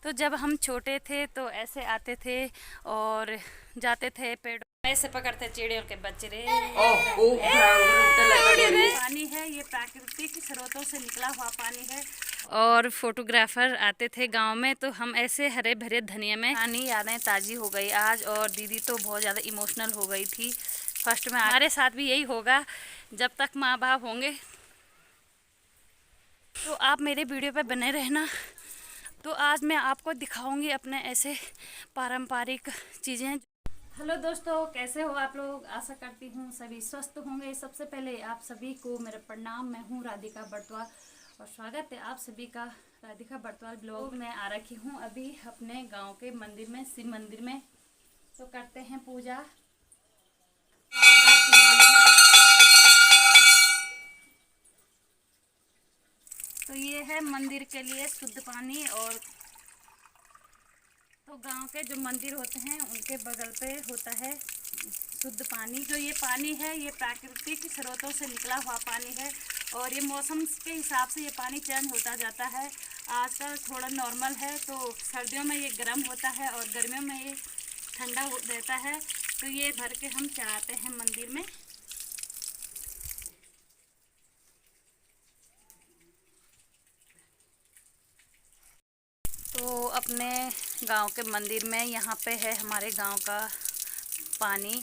तो जब हम छोटे थे तो ऐसे आते थे और जाते थे पेड़ ऐसे पकड़ते चिड़ियों के बच्चे। पानी है ये प्राकृतिक स्रोतों से निकला हुआ पानी है। और फोटोग्राफर आते थे गांव में तो हम ऐसे हरे भरे धनिया में पानी यादें ताज़ी हो गई आज। और दीदी तो बहुत ज़्यादा इमोशनल हो गई थी फर्स्ट में। हमारे साथ भी यही होगा जब तक माँ बाप होंगे। तो आप मेरे वीडियो पे बने रहना। तो आज मैं आपको दिखाऊंगी अपने ऐसे पारंपरिक चीज़ें। हेलो दोस्तों, कैसे हो आप लोग? आशा करती हूँ सभी स्वस्थ होंगे। सबसे पहले आप सभी को मेरा प्रणाम। मैं हूँ राधिका बर्तवाल और स्वागत है आप सभी का राधिका बर्तवाल ब्लॉग में। आ रखी हूँ अभी अपने गांव के मंदिर में, शिव मंदिर में। तो करते हैं पूजा। तो ये है मंदिर के लिए शुद्ध पानी। और तो गांव के जो मंदिर होते हैं उनके बगल पे होता है शुद्ध पानी। जो ये पानी है ये प्राकृतिक स्रोतों से निकला हुआ पानी है। और ये मौसम के हिसाब से ये पानी चेंज होता जाता है। आजकल थोड़ा नॉर्मल है तो सर्दियों में ये गर्म होता है और गर्मियों में ये ठंडा रहता है। तो ये भर के हम चढ़ाते हैं मंदिर में। तो अपने गांव के मंदिर में यहाँ पे है हमारे गांव का पानी,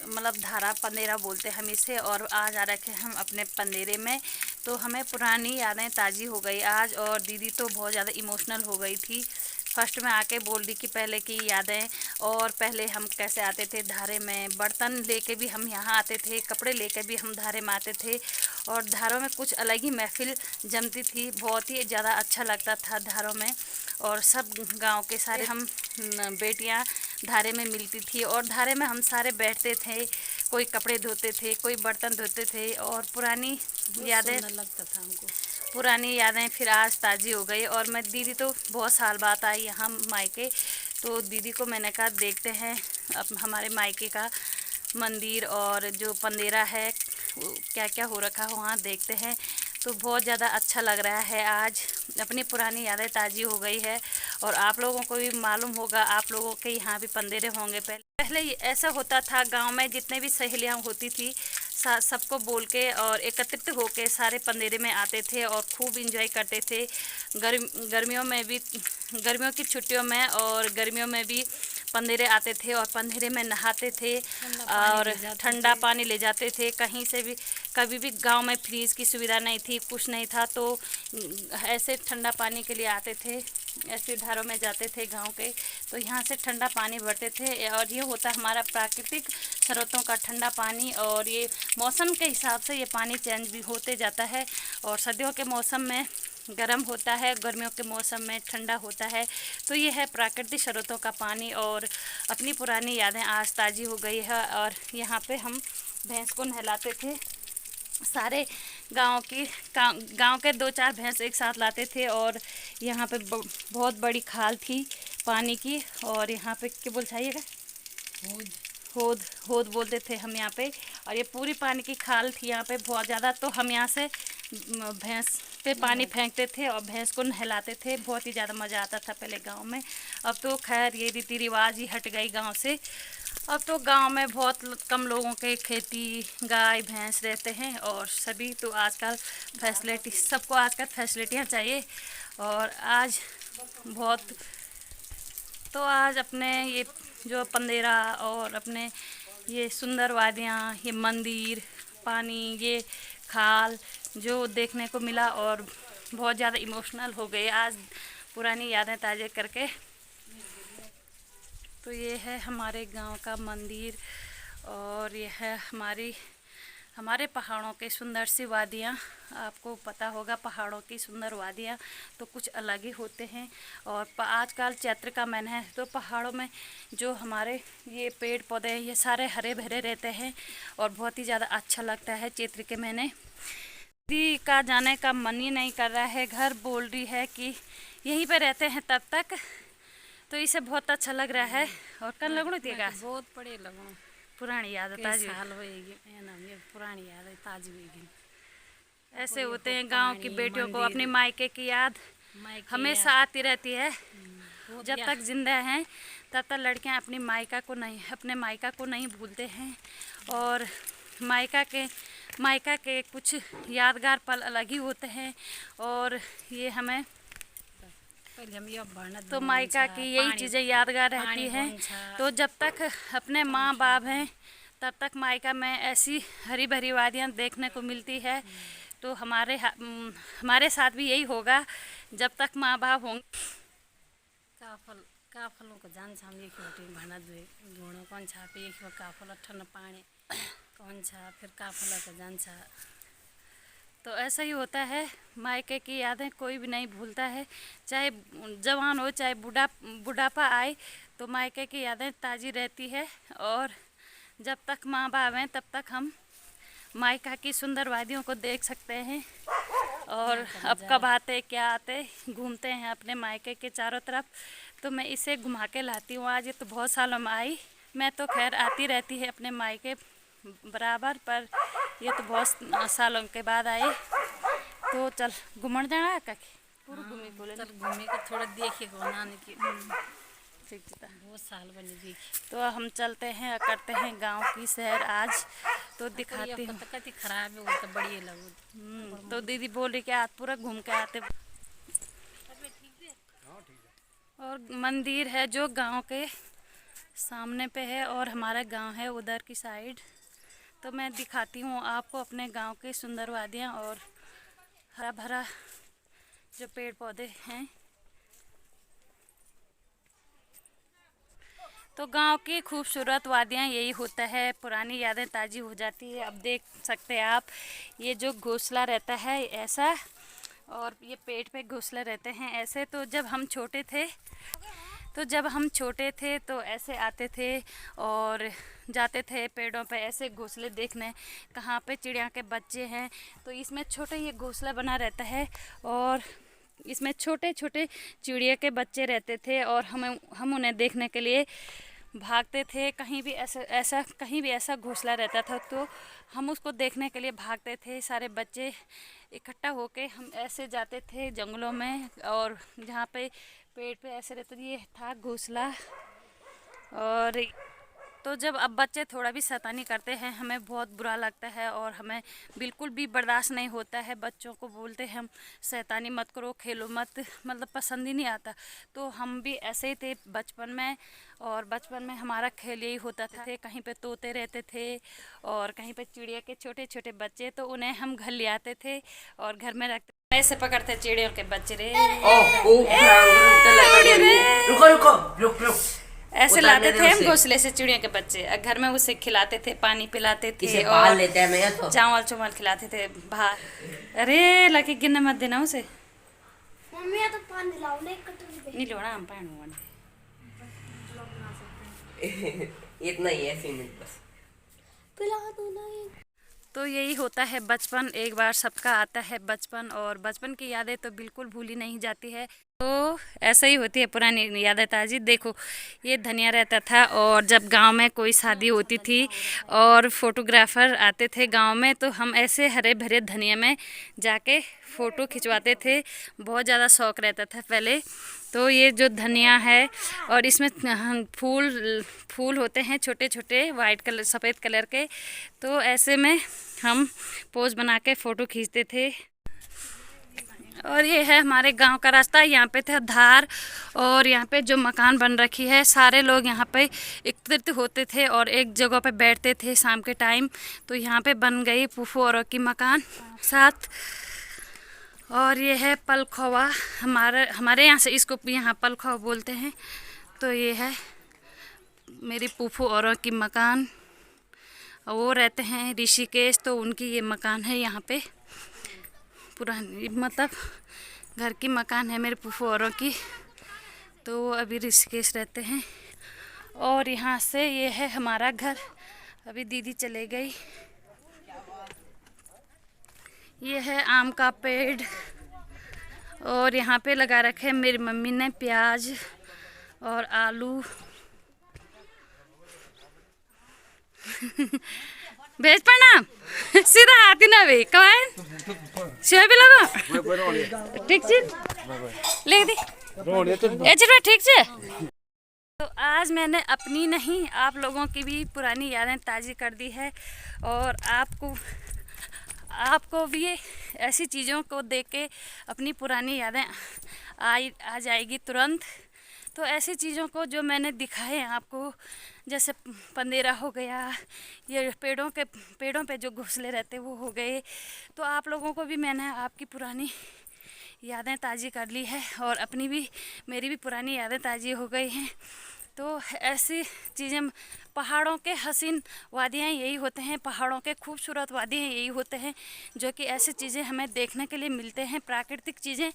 मतलब धारा पंदेरा बोलते हैं हम इसे। और आज आ रखे हम अपने पंदेरे में। तो हमें पुरानी यादें ताज़ी हो गई आज। और दीदी तो बहुत ज़्यादा इमोशनल हो गई थी फर्स्ट में आके बोल रही कि पहले की यादें। और पहले हम कैसे आते थे धारे में, बर्तन लेके भी हम यहाँ आते थे, कपड़े लेके भी हम धारे में आते थे। और धारों में कुछ अलग ही महफिल जमती थी, बहुत ही ज़्यादा अच्छा लगता था धारों में। और सब गांव के सारे हम बेटियां धारे में मिलती थी और धारे में हम सारे बैठते थे। कोई कपड़े धोते थे, कोई बर्तन धोते थे। और पुरानी यादें लगता था हमको, पुरानी यादें फिर आज ताज़ी हो गई। और मैं दीदी तो बहुत साल बाद आई यहाँ मायके। तो दीदी को मैंने कहा देखते हैं अब हमारे मायके का मंदिर और जो पंदेरा है क्या क्या हो रखा है वहाँ देखते हैं। तो बहुत ज़्यादा अच्छा लग रहा है आज, अपनी पुरानी यादें ताज़ी हो गई है। और आप लोगों को भी मालूम होगा, आप लोगों के यहाँ भी पंदेरे होंगे। पहले ऐसा होता था गांव में, जितने भी सहेलियाँ होती थी सबको बोल के और एकत्रित होके सारे पंदेरे में आते थे और खूब इंजॉय करते थे। गर्मियों में भी, गर्मियों की छुट्टियों में और गर्मियों में भी पंदेरे आते थे और पंदेरे में नहाते थे और ठंडा पानी ले जाते थे कहीं से भी। कभी भी गांव में फ्रीज की सुविधा नहीं थी, कुछ नहीं था, तो ऐसे ठंडा पानी के लिए आते थे, ऐसे धारों में जाते थे गांव के। तो यहाँ से ठंडा पानी भरते थे। और ये होता हमारा प्राकृतिक स्रोतों का ठंडा पानी। और ये मौसम के हिसाब से ये पानी चेंज भी होते जाता है। और सर्दियों के मौसम में गर्म होता है, गर्मियों के मौसम में ठंडा होता है। तो ये है प्राकृतिक स्रोतों का पानी। और अपनी पुरानी यादें आज ताज़ी हो गई है। और यहाँ पे हम भैंस को नहलाते थे, सारे गांव के 2-4 भैंस एक साथ लाते थे। और यहाँ पे बहुत बड़ी खाल थी पानी की। और यहाँ पे क्या बोल चाहिएगा, होद होद बोलते थे हम यहाँ पे। और ये पूरी पानी की खाल थी यहाँ पे बहुत ज़्यादा। तो हम यहाँ से भैंस पे पानी फेंकते थे और भैंस को नहलाते थे। बहुत ही ज़्यादा मज़ा आता था पहले गांव में। अब तो खैर ये रीति रिवाज ही हट गई गांव से। अब तो गांव में बहुत कम लोगों के खेती गाय भैंस रहते हैं। और सभी तो आजकल फैसिलिटी, सबको आजकल फैसिलिटियाँ चाहिए। और आज बहुत, तो आज अपने ये जो पंदेरा और अपने ये सुंदर वादियाँ, ये मंदिर, पानी, ये खाल जो देखने को मिला। और बहुत ज़्यादा इमोशनल हो गए आज पुरानी यादें ताज़ा करके। तो ये है हमारे गांव का मंदिर। और यह है हमारे पहाड़ों के सुंदर सी वादियाँ। आपको पता होगा पहाड़ों की सुंदर वादियाँ तो कुछ अलग ही होते हैं। और आजकल चैत्र का महीना है तो पहाड़ों में जो हमारे ये पेड़ पौधे हैं ये सारे हरे भरे रहते हैं और बहुत ही ज़्यादा अच्छा लगता है चैत्र के महीने। दीदी का जाने का मन ही नहीं कर रहा है, घर बोल रही है कि यहीं पे रहते हैं तब तक। तो इसे बहुत अच्छा लग रहा है। और कल लगणो देगा बहुत बड़े लगणो, पुरानी याद ताज़ी साल होएगी ये पुरानी याद ताजी होएगी। ऐसे होते हैं गांव की बेटियों को अपनी मायके की याद मायके हमेशा आती रहती है। वो जब क्या- तक जिंदा हैं तब तक लड़कियां अपने मायका को नहीं भूलते हैं। और मायका के कुछ यादगार पल अलग ही होते हैं। और ये हमें पहले हम ये भरना तो धुआं मायका छा, की यही पानी- चीज़ें यादगार रहती पानी हैं। कौन छा, तो जब तक अपने माँ बाप हैं तब तक मायका में ऐसी हरी भरी वादियाँ देखने को मिलती है। तो हमारे साथ भी यही होगा जब तक माँ बाप होंगे। काफलों को जान छा हम एक होटी भरना धुआं कौन छा पे एक काफल ठंड पानी कौन छा फिर काफला का जान छा। तो ऐसा ही होता है, मायके की यादें कोई भी नहीं भूलता है। चाहे जवान हो चाहे बुढ़ापा आए तो मायके की यादें ताज़ी रहती है। और जब तक माँ बाप हैं तब तक हम मायका की सुंदर वादियों को देख सकते हैं। और अब कब आते क्या आते घूमते हैं अपने मायके के चारों तरफ। तो मैं इसे घुमा के लाती हूँ। आज ये तो बहुत सालों में आई, मैं तो खैर आती रहती है अपने मायके बराबर, पर ये तो बहुत सालों के बाद आए। तो चल घूमने जाना है कहीं पूरा घूमे को चल घूमे का थोड़ा देखे को नानी की ठीक था। बहुत साल बने देखे। तो हम चलते हैं करते हैं गांव की सैर आज। तो दिखाती हूँ। कति खराब है वो तो बढ़िया लगो। तो दीदी बोल रही कि आज पूरा घूम के आते। और मंदिर है जो गांव के सामने पे है और हमारा गांव है उधर की साइड। तो मैं दिखाती हूँ आपको अपने गांव के सुंदर वादियाँ और हरा भरा जो पेड़ पौधे हैं। तो गांव की खूबसूरत वादियाँ यही होता है, पुरानी यादें ताज़ी हो जाती है। अब देख सकते हैं आप, ये जो घोंसला रहता है ऐसा, और ये पेड़ पे घोंसले रहते हैं ऐसे। तो जब हम छोटे थे तो ऐसे आते थे और जाते थे पेड़ों पे ऐसे घोंसले देखने, कहाँ पे चिड़िया के बच्चे हैं। तो इसमें छोटे ये घोंसला बना रहता है और इसमें छोटे छोटे चिड़िया के बच्चे रहते थे। और हम उन्हें देखने के लिए भागते थे। कहीं भी ऐसा घोंसला रहता था तो हम उसको देखने के लिए भागते थे। सारे बच्चे इकट्ठा होके हम ऐसे जाते थे जंगलों में, और जहाँ पे पेड़ पे ऐसे रहते थे, ये था घोंसला। और तो जब अब बच्चे थोड़ा भी शैतानी करते हैं हमें बहुत बुरा लगता है और हमें बिल्कुल भी बर्दाश्त नहीं होता है। बच्चों को बोलते हैं हम शैतानी मत करो, खेलो मत, मतलब पसंद ही नहीं आता। तो हम भी ऐसे ही थे बचपन में, और बचपन में हमारा खेल यही होता था। कहीं पे तोते रहते थे और कहीं पे चिड़िया के छोटे छोटे बच्चे, तो उन्हें हम घर ले आते थे और घर में रखते। ऐसे पकड़ते चिड़ियों के बच्चे रे, रुको ऐसे लाते थे हम घोंसले से चिड़िया के बच्चे, घर में उसे खिलाते थे, पानी पिलाते थे और लेते हैं मैं तो चावल चुवल खिलाते थे बाहर। अरे लगे गिरने मत देना उसे। मम्मी तो पानी दिलाओ ना एक कटोरी पे। नहीं लोड़ा हम पानी इतना ही है सीमेंट बस। पिला दो ना एक। तो यही होता है बचपन, एक बार सबका आता है बचपन, और बचपन की यादें तो बिल्कुल भूली नहीं जाती है। तो ऐसा ही होती है पुरानी यादें ताज़ी। देखो ये धनिया रहता था, और जब गांव में कोई शादी होती थी और फोटोग्राफर आते थे गांव में, तो हम ऐसे हरे भरे धनिया में जाके फ़ोटो खिंचवाते थे। बहुत ज़्यादा शौक़ रहता था पहले। तो ये जो धनिया है और इसमें फूल होते हैं छोटे छोटे वाइट कलर सफ़ेद कलर के, तो ऐसे में हम पोज बना के फ़ोटो खींचते थे। और ये है हमारे गांव का रास्ता। यहाँ पे था धार, और यहाँ पे जो मकान बन रखी है सारे लोग यहाँ पे एकत्रित होते थे और एक जगह पे बैठते थे शाम के टाइम। तो यहाँ पे बन गई फूफू औरों की मकान साथ। और ये है पलखोवा, हमारे यहाँ से इसको यहाँ पलखोवा बोलते हैं। तो ये है मेरी फूफू औरों की मकान, वो रहते हैं ऋषिकेश, तो उनकी ये मकान है यहाँ पे पुरानी, मतलब घर की मकान है मेरे फूफू औरों की। तो वो अभी ऋषिकेश रहते हैं। और यहाँ से ये है हमारा घर, अभी दीदी चले गई। ये है आम का पेड़, और यहाँ पे लगा रखे मेरी मम्मी ने प्याज और आलू। भेज प्रणाम सीधा हाथी ना भी कौन भी लगो ठीक चीज। लिख दी एचर ठीक से। तो आज मैंने अपनी नहीं आप लोगों की भी पुरानी यादें ताज़ी कर दी है और आपको भी ऐसी चीज़ों को देख के अपनी पुरानी यादें आ जाएगी तुरंत। तो ऐसी चीज़ों को जो मैंने दिखाए आपको, जैसे पंदेरा हो गया, ये पेड़ों पे जो घोंसले रहते वो हो गए, तो आप लोगों को भी मैंने आपकी पुरानी यादें ताज़ी कर ली है और मेरी भी पुरानी यादें ताज़ी हो गई हैं। तो ऐसी चीज़ें, पहाड़ों के हसीन वादियाँ यही होते हैं, पहाड़ों के खूबसूरत वादियाँ यही होते हैं, जो कि ऐसी चीज़ें हमें देखने के लिए मिलते हैं, प्राकृतिक चीज़ें।